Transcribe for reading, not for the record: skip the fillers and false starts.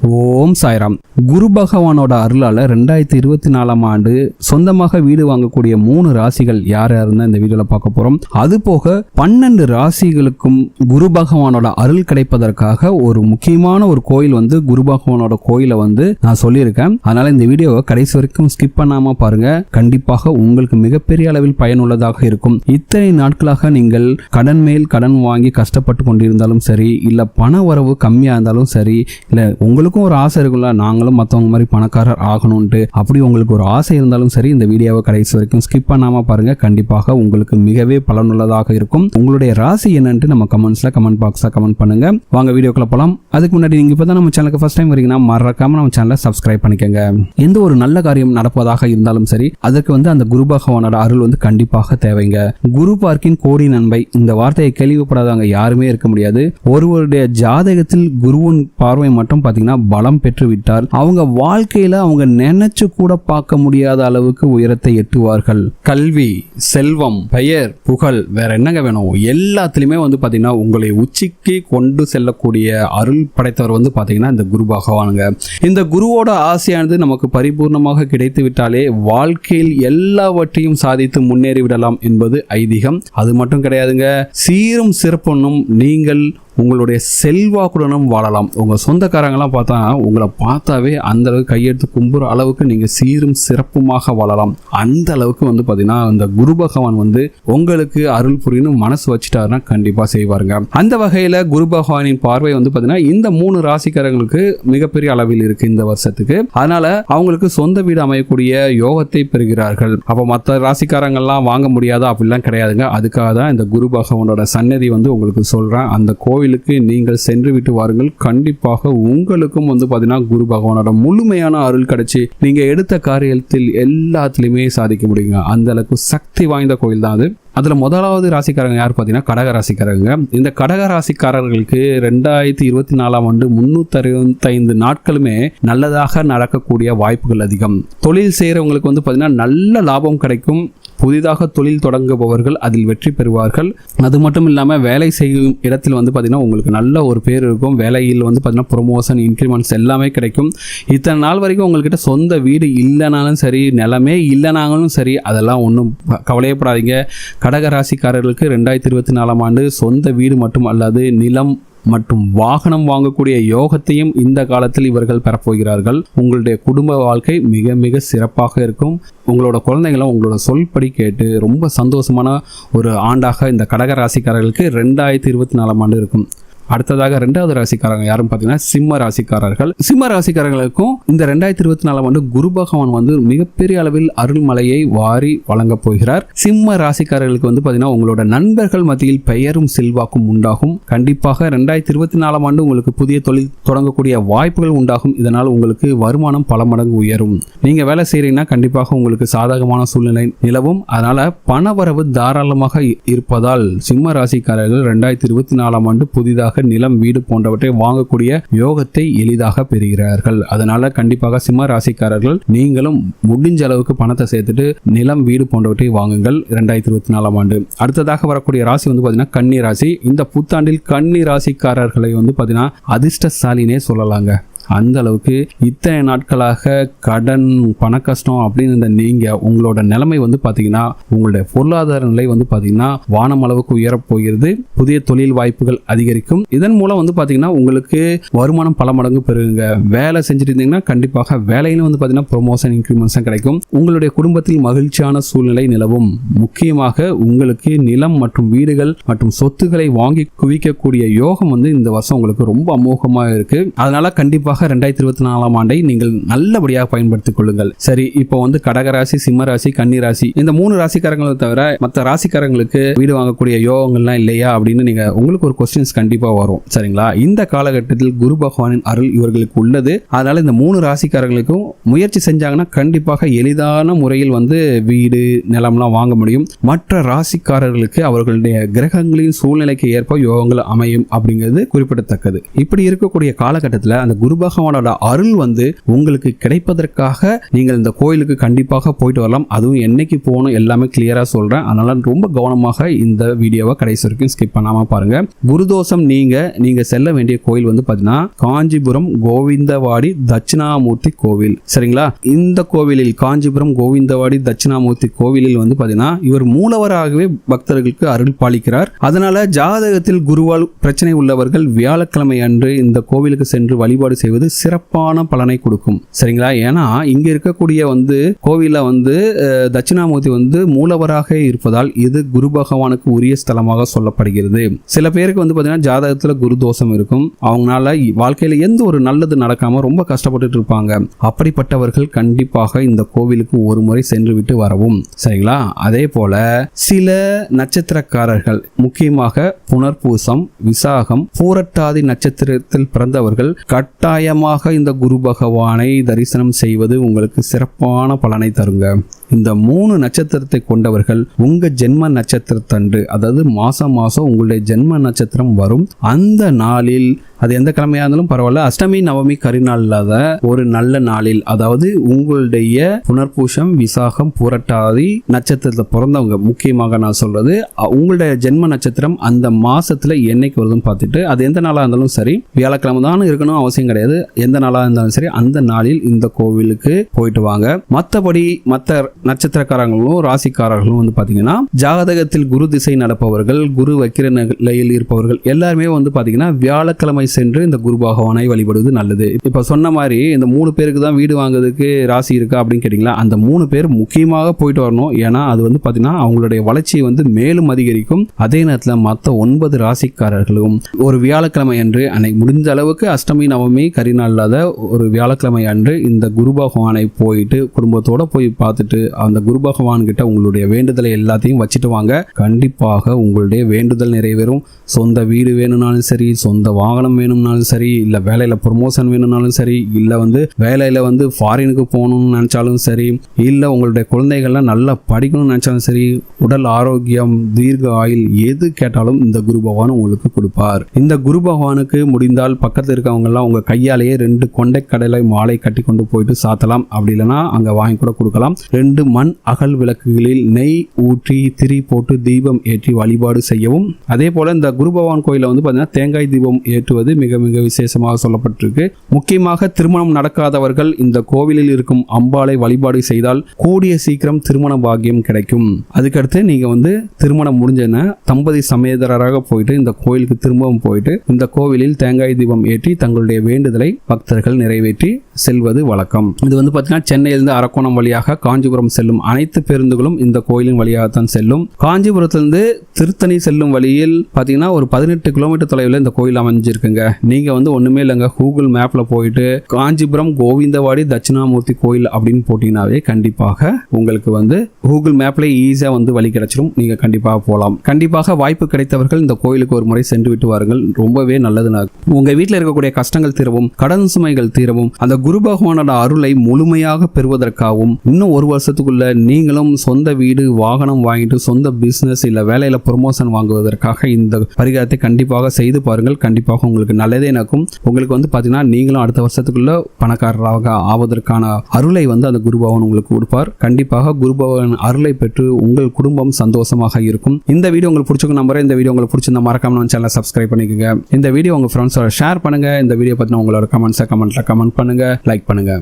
ஓம் சாய்ராம். குரு பகவானோட அருளால 2024ஆம் ஆண்டு சொந்தமாக வீடு வாங்கக்கூடிய 3 ராசிகள் யார் யாருன்னு இந்த வீடியோல பார்க்க போறோம். அது போக 12 ராசிகளுக்கும் குரு பகவானோட அருள் கிடைப்பதற்காக ஒரு முக்கியமான ஒரு கோயில் குரு பகவானோட கோயிலை நான் சொல்லியிருக்கேன். அதனால இந்த வீடியோவை கடைசி வரைக்கும் ஸ்கிப் பண்ணாம பாருங்க. கண்டிப்பாக உங்களுக்கு மிகப்பெரிய அளவில் பயனுள்ளதாக இருக்கும். இத்தனை நாட்களாக நீங்கள் கடன் மேல் கடன் வாங்கி கஷ்டப்பட்டு கொண்டிருந்தாலும் சரி, இல்ல பண வரவு கம்மியா இருந்தாலும் சரி, இல்ல உங்களுக்கும் ஒரு ஆசை இருக்குல்ல நாங்களும் மற்றவங்க மாதிரி பணக்காரர் ஆகணும்ட்டு, அப்படி உங்களுக்கு ஒரு ஆசை இருந்தாலும் சரி, இந்த வீடியோவை கடைசி வரைக்கும் ஸ்கிப் பண்ணாம பாருங்க. கண்டிப்பாக உங்களுக்கு மிகவே பலனுள்ளதாக இருக்கும். உங்களுடைய ராசி என்னன்னு நம்ம கமெண்ட்ஸ்ல கமெண்ட் பாக்ஸ்ல கமெண்ட் பண்ணுங்க. வாங்க வீடியோக்குள்ள போலாம். அதுக்கு முன்னாடி நீங்க இப்பதான் நம்ம சேனலுக்கு ஃபர்ஸ்ட் டைம் வரீங்கன்னா மறக்காம நம்ம சேனலை சப்ஸ்கிரைப் பண்ணிக்கோங்க. எந்த ஒரு நல்ல காரியம் நடப்பதாக இருந்தாலும் சரி, அதற்கு அந்த குரு பகவானோட அருள் கண்டிப்பாக தேவைங்க. குரு பார்க்கின் கோடி நன்மை, இந்த வார்த்தையை கேள்விப்படாதவங்க யாருமே இருக்க முடியாது. ஒருவருடைய ஜாதகத்தில் குருவின் பார்வை மட்டும் பாத்தீங்கன்னா பலம் பெற்று விட்டால் அவங்க வாழ்க்கையில அவங்க நினைச்சு கூட பார்க்க முடியாத அளவுக்கு உயரத்தை எட்டுவார்கள். கல்வி, செல்வம், பெயர், புகழ், வேற என்னங்க வேணும், எல்லாத்திலுமே பாத்தீங்கன்னா உங்களை உச்சிக்கு கொண்டு செல்லக்கூடிய அருள் படைத்தவர் பாத்தீங்கன்னா இந்த குரு பகவானுங்க. இந்த குருவோட ஆசையானது நமக்கு பரிபூர்ணமாக கிடைத்து விட்டாலே வாழ்க்கையில் எல்லாவற்றையும் சாதித்து முன்னேறி விடலாம் என்பது ஐதீகம். அது மட்டும் கிடையாதுங்க, சீரும் சிறப்புன்னும் நீங்கள் உங்களுடைய செல்வாக்குடனும் வாழலாம். உங்க சொந்தக்காரங்கெல்லாம் பார்த்தா உங்களை பார்த்தாவே அந்த அளவுக்கு கையெடுத்து கும்புற அளவுக்கு நீங்க சீரும் சிறப்புமாக வாழலாம். அந்த அளவுக்கு பாத்தீங்கன்னா இந்த குரு பகவான் உங்களுக்கு அருள் புரியணும் மனசு வச்சுட்டாருன்னா கண்டிப்பா செய்வாருங்க. அந்த வகையில குரு பகவானின் பார்வை பாத்தீங்கன்னா இந்த 3 ராசிக்காரங்களுக்கு மிகப்பெரிய அளவில் இருக்கு இந்த வருஷத்துக்கு. அதனால அவங்களுக்கு சொந்த வீடு அமையக்கூடிய யோகத்தை பெறுகிறார்கள். அப்ப மற்ற ராசிக்காரங்கள்லாம் வாங்க முடியாதா அப்படிலாம் கிடையாதுங்க. அதுக்காக தான் இந்த குரு பகவானோட சன்னதி உங்களுக்கு சொல்றேன். அந்த கோவில் நீங்கள் சென்று விட்டு வாருங்கள். கண்டிப்பாக உங்களுக்கும் பாத்தீங்கன்னா குரு பகவானோட முழுமையான அருள் கிடைச்சி நீங்க எடுத்த காரியத்தில் எல்லாத்திலுமே சாதிக்க முடியுங்க. அந்த அளவுக்கு சக்தி வாய்ந்த கோயில் தான் அது. அதுல முதலாவது ராசிக்காரங்க யார் பாத்தீங்கன்னா கடக ராசிக்காரங்க. இந்த கடக ராசிக்காரர்களுக்கு 2024ஆம் ஆண்டு 365 நாட்களுமே நல்லதாக நடக்கக்கூடிய வாய்ப்புகள் அதிகம். தொழில் செய்யறவங்களுக்கு பாத்தீங்கன்னா நல்ல லாபம் கிடைக்கும். புதிதாக தொழில் தொடங்குபவர்கள் அதில் வெற்றி பெறுவார்கள். அது மட்டும் இல்லாமல் வேலை செய்யும் இடத்தில் பார்த்தீங்கன்னா உங்களுக்கு நல்ல ஒரு பேர் இருக்கும். வேலையில் பார்த்தீங்கன்னா ப்ரொமோஷன், இன்க்ரிமெண்ட்ஸ் எல்லாமே கிடைக்கும். இத்தனை நாள் வரைக்கும் உங்கள்கிட்ட சொந்த வீடு இல்லைனாலும் சரி, நிலமே இல்லைனாலும் சரி, அதெல்லாம் ஒன்றும் கவலையப்படாதீங்க. கடகராசிக்காரர்களுக்கு 2024ஆம் ஆண்டு சொந்த வீடு மட்டும் அல்லாது நிலம் மற்றும் வாகனம் வாங்கக்கூடிய யோகத்தையும் இந்த காலத்தில் இவர்கள் பெறப்போகிறார்கள். உங்களுடைய குடும்ப வாழ்க்கை மிக மிக சிறப்பாக இருக்கும். உங்களோட குழந்தைங்களும் உங்களோட சொல்படி கேட்டு ரொம்ப சந்தோஷமான ஒரு ஆண்டாக இந்த கடக ராசிக்காரர்களுக்கு 2024ஆம் ஆண்டு இருக்கும். அடுத்ததாக 2வது ராசிக்காரங்க யாரும் பார்த்தீங்கன்னா சிம்ம ராசிக்காரர்கள். சிம்ம ராசிக்காரர்களுக்கும் இந்த 2024ஆம் ஆண்டு குரு பகவான் மிகப்பெரிய அளவில் அருள்மலையை வாரி வழங்க போகிறார். சிம்ம ராசிக்காரர்களுக்கு பார்த்தீங்கன்னா உங்களோட நண்பர்கள் மத்தியில் பெயரும் செல்வாக்கும் உண்டாகும். கண்டிப்பாக 2024ஆம் ஆண்டு உங்களுக்கு புதிய தொழில் தொடங்கக்கூடிய வாய்ப்புகள் உண்டாகும். இதனால் உங்களுக்கு வருமானம் பல மடங்கு உயரும். நீங்க வேலை செய்யறீங்கன்னா கண்டிப்பாக உங்களுக்கு சாதகமான சூழ்நிலை நிலவும். அதனால பணவரவு தாராளமாக இருப்பதால் சிம்ம ராசிக்காரர்கள் 2024ஆம் ஆண்டு புதிதாக நிலம், வீடு போன்றவற்றை வாங்கக்கூடிய யோகத்தை எளிதாக பெறுகிறார்கள். அதனால கண்டிப்பாக சிம்ம ராசிக்காரர்கள் நீங்களும் முடிஞ்ச அளவுக்கு பணத்தை சேர்த்துட்டு நிலம், வீடு போன்றவற்றை வாங்குங்கள் 2024ஆம் ஆண்டு. அடுத்ததாக வரக்கூடிய ராசி பாத்தீங்கன்னா கன்னி ராசி. இந்த புத்தாண்டில் கன்னி ராசிக்காரர்களை பாத்தீங்கன்னா அதிர்ஷ்டசாலினே சொல்லலாங்க. அந்த அளவுக்கு இத்தனை நாட்களாக கடன், பண கஷ்டம் அப்படின்னு நீங்க உங்களோட நிலைமை பாத்தீங்கன்னா உங்களுடைய பொருளாதார நிலை பாத்தீங்கன்னா வானம் அளவுக்கு உயரப் போகிறது. புதிய தொழில் வாய்ப்புகள் அதிகரிக்கும். இதன் மூலம் பாத்தீங்கன்னா உங்களுக்கு வருமானம் பல மடங்கு பெறுங்க. வேலை செஞ்சுட்டு இருந்தீங்கன்னா கண்டிப்பாக வேலையிலும் பாத்தீங்கன்னா ப்ரொமோஷன், இன்க்ரிமெண்ட்ஸ் கிடைக்கும். உங்களுடைய குடும்பத்தில் மகிழ்ச்சியான சூழ்நிலை நிலவும். முக்கியமாக உங்களுக்கு நிலம் மற்றும் வீடுகள் மற்றும் சொத்துக்களை வாங்கி குவிக்கக்கூடிய யோகம் இந்த வருஷம் உங்களுக்கு ரொம்ப அமோகமாக இருக்கு. அதனால கண்டிப்பாக 2024ஆம் ஆண்டை நீங்கள் நல்லபடியாக பயன்படுத்திக் கொள்ளுங்கள். சரி, இப்போ கடகராசி, சிம்மராசி, கன்னி ராசி இந்த 3 ராசிக்காரங்களை தவிர மற்ற ராசிக்காரங்களுக்கு வீடு வாங்கக்கூடிய யோகங்கள்லாம் இல்லையா அப்படின்னு நீங்க உங்களுக்கு ஒரு கொஸ்டின்ஸ் கண்டிப்பா வரும். சரிங்களா? இந்த காலகட்டத்தில் குரு பகவானின் அருள் இவர்களுக்கு உள்ளது. அதனால இந்த 3 ராசிக்காரங்களுக்கும் முயற்சி செஞ்சாங்கன்னா கண்டிப்பாக எளிதான முறையில் வீடு, நிலம்லாம் வாங்க முடியும். மற்ற ராசிக்காரர்களுக்கு அவர்களுடைய கிரகங்களின் சூழ்நிலைக்கு ஏற்ப யோகங்கள் அமையும் அப்படிங்கிறது குறிப்பிடத்தக்கது. இப்படி இருக்கக்கூடிய காலகட்டத்தில் அந்த குரு பகவானோட அருள் உங்களுக்கு கிடைப்பதற்காக நீங்கள் இந்த கோயிலுக்கு கண்டிப்பாக போயிட்டு வரலாம். அதுவும் என்னைக்கு போகணும் எல்லாமே கிளியரா சொல்றேன். அதனால ரொம்ப கவனமாக இந்த வீடியோவை கடைசி வரைக்கும் ஸ்கிப் பண்ணாம பாருங்க. குருதோஷம் நீங்க செல்ல வேண்டிய கோயில் பாத்தீங்கன்னா காஞ்சிபுரம் கோவிந்தவாடி தட்சிணாமூர்த்தி கோவில். சரிங்களா? இந்த கோவிலில் காஞ்சிபுரம் கோவிந்தவாடி தட்சிணாமூர்த்தி கோவிலில் பாத்தீங்கன்னா இவர் மூலவராகவே பக்தர்களுக்கு அருள் பாலிக்கிறார். அதனால ஜாதகத்தில் குருவால் பிரச்சனை உள்ளவர்கள் வியாழக்கிழமை அன்று இந்த கோவிலுக்கு சென்று வழிபாடு செய்வது சிறப்பான பலனை கொடுக்கும். சரிங்களா? ஏன்னா இங்க இருக்கக்கூடிய கோவில தட்சிணாமூர்த்தி மூலவராக இருப்பதால் இது குரு பகவானுக்கு உரிய ஸ்தலமாக சொல்லப்படுகிறது. சில பேருக்கு பாத்தீங்கன்னா ஜாதகத்துல குரு தோஷம் இருக்கும். அவங்களால வாழ்க்கையில எந்த ஒரு நல்லது நடக்காம ரொம்ப கஷ்டப்பட்டு இருப்பாங்க. அப்படிப்பட்டவர்கள் கண்டிப்பாக இந்த கோவிலுக்கு ஒரு முறை சென்று விட்டு வரவும். சரிங்களா? அதே போல சில நட்சத்திரக்காரர்கள் முக்கியமாக புனர்பூசம், விசாகம், பூரட்டாதி நட்சத்திரத்தில் பிறந்தவர்கள் கட்டாயமாக இந்த குரு பகவானை தரிசனம் செய்வது உங்களுக்கு சிறப்பான பலனை தருங்க. இந்த 3 நட்சத்திரத்தை கொண்டவர்கள் உங்க ஜென்ம நட்சத்திரத்தன்று, அதாவது மாசம் உங்களுடைய ஜென்ம நட்சத்திரம் வரும் அந்த நாளில், அது எந்த கிழமையா இருந்தாலும் பரவாயில்ல, அஷ்டமி நவமி கரிநாள் இல்லாத ஒரு நல்ல நாளில், அதாவது உங்களுடைய புனர்பூசம், விசாகம், பூரட்டாதி நட்சத்திரத்தை பிறந்தவங்க, முக்கியமாக நான் சொல்றது உங்களுடைய ஜென்ம நட்சத்திரம் அந்த மாசத்துல என்னைக்கு வருதுன்னு பார்த்துட்டு, அது எந்த நாளா இருந்தாலும் சரி, வியாழக்கிழமை தான் இருக்கணும் அவசியம் கிடையாது, எந்த நாளா இருந்தாலும் சரி, அந்த நாளில் இந்த கோவிலுக்கு போயிட்டு வாங்க. மற்றபடி மற்ற நட்சத்திரக்காரங்களும் ராசிக்காரர்களும் பாத்தீங்கன்னா ஜாதகத்தில் குரு திசை நடப்பவர்கள், குரு வக்கிர நிலையில் இருப்பவர்கள் எல்லாருமே பாத்தீங்கன்னா வியாழக்கிழமை சென்று இந்த குரு பகவானை வழிபடுவது நல்லது. இப்ப சொன்ன மாதிரி இந்த 3 பேருக்கு தான் வீடு வாங்குறதுக்கு ராசி இருக்கா அப்படின்னு கேட்டீங்களா, அந்த 3 பேர் முக்கியமாக போயிட்டு வரணும். ஏன்னா அது பாத்தீங்கன்னா அவங்களுடைய வளர்ச்சி மேலும் அதிகரிக்கும். அதே நேரத்தில் மற்ற 9 ராசிக்காரர்களும் ஒரு வியாழக்கிழமை அன்று, அன்னைக்கு முடிஞ்ச அளவுக்கு அஷ்டமி நவமி கரிநாள் இல்லாத ஒரு வியாழக்கிழமை அன்று இந்த குரு பகவானை போயிட்டு குடும்பத்தோட போய் பார்த்துட்டு அந்த குரு பகவான் கிட்ட உங்களுடைய வேண்டுதலை எல்லாத்தையும் வச்சுட்டு வாங்க. கண்டிப்பாக உங்களுடைய வேண்டுதல் நிறைவேறும். சொந்த வீடு வேணும்னாலும் சரி, சொந்த வாகனம் வேணும்னாலும் சரி, இல்ல வேலையில ப்ரொமோஷன் வேணும்னாலும் சரி, இல்ல வேலையில ஃபாரினுக்கு போகணும்னு நினைச்சாலும் சரி, இல்ல உங்களுடைய குழந்தைகள்லாம் நல்லா படிக்கணும்னு நினைச்சாலும் சரி, உடல் ஆரோக்கியம், தீர்க்க ஆயுள், எது கேட்டாலும் இந்த குரு பகவான் உங்களுக்கு கொடுப்பார். இந்த குரு பகவானுக்கு முடிந்தால் பக்கத்தில் இருக்கவங்க எல்லாம் உங்க கையாலேயே 2 கொண்டை கடலை மாலை கட்டி கொண்டு போயிட்டு சாத்தலாம். அப்படி இல்லைன்னா அங்க வாங்கி கூட கொடுக்கலாம். 2 மண் அகல் விளக்குகளில் நெய் ஊற்றி திரி போட்டு தீபம் ஏற்றி வழிபாடு செய்யவும். அதே போல இந்த குரு பகவான் கோயில பாத்தீங்கன்னா தேங்காய் தீபம் ஏற்றுவது மிக மிக விசேஷமாக சொல்லப்பட்டிருக்கு. முக்கியமாக திருமணம் நடக்காதவர்கள் இந்த கோவிலில் இருக்கும் அம்பாளை வழிபாடு செய்தால் கூடிய சீக்கிரம் திருமண பாக்கியம் கிடைக்கும். அதுக்கடுத்து நீங்க திருமணம் முடிஞ்சன தம்பதி சமேதராக போயிட்டு இந்த கோயிலுக்கு திரும்பவும் போயிட்டு இந்த கோவிலில் தேங்காய் தீபம் ஏற்றி தங்களுடைய வேண்டுதலை பக்தர்கள் நிறைவேற்றி செல்வது வழக்கம். இது பாத்தீங்கன்னா சென்னையிலிருந்து அரக்கோணம் வழியாக காஞ்சிபுரம் செல்லும் அனைத்து பேருந்துகளும் இந்த கோயிலின் வழியாகத்தான் செல்லும். காஞ்சிபுரத்திலிருந்து திருத்தணி செல்லும் வழியில் பாத்தீங்கன்னா ஒரு 18 கிலோமீட்டர் தொலைவில் இந்த கோயில் அமைஞ்சிருக்குங்க. நீங்க ஒண்ணுமே இல்லைங்க, கூகுள் மேப்ல போயிட்டு காஞ்சிபுரம் கோவிந்தவாடி தட்சிணாமூர்த்தி கோயில் அப்படின்னு போட்டீங்கன்னாவே கண்டிப்பாக உங்களுக்கு கூகுள் மேப்ல ஈஸியா வழி கிடைச்சிடும். நீங்க கண்டிப்பாக போகலாம். கண்டிப்பாக வாய்ப்பு கிடைத்தவர்கள் இந்த கோயிலுக்கு ஒரு முறை சென்று விட்டு வாருங்கள். ரொம்பவே நல்லது. உங்க வீட்டில் இருக்கக்கூடிய கஷ்டங்கள் தீரவும், கடன் சுமைகள் தீரவும், அந்த குரு பகவானோட அருளை முழுமையாக பெறுவதற்காகவும், இன்னும் ஒரு வருஷத்துக்குள்ள நீங்களும் சொந்த வீடு, வாகனம் வாங்கிட்டு சொந்த பிசினஸ் இல்ல வேலையில ப்ரொமோஷன் வாங்குவதற்காக இந்த பரிகாரத்தை கண்டிப்பாக செய்து பாருங்கள். கண்டிப்பாக உங்களுக்கு நல்லதே நடக்கும். உங்களுக்கு பாத்தீங்கன்னா நீங்களும் அடுத்த வருஷத்துக்குள்ள பணக்காரராக ஆவதற்கான அருளை அந்த குரு பகவான் உங்களுக்கு கொடுப்பார். கண்டிப்பாக குரு பகவான் அருளை பெற்று உங்கள் குடும்பம் சந்தோஷமாக இருக்கும். இந்த வீடியோ உங்களுக்கு பிடிச்சிருக்கும் நம்புறேன். இந்த வீடியோ உங்களுக்கு பிடிச்சிருந்தா மறக்காம நம்ம சேனலை சப்ஸ்கிரைப் பண்ணிக்கோங்க. இந்த வீடியோ உங்க ஃப்ரெண்ட்ஸோட ஷேர் பண்ணுங்க. இந்த வீடியோ பத்தின உங்களோட கமெண்ட்ல கமெண்ட் பண்ணுங்க, லைக் பண்ணுங்க.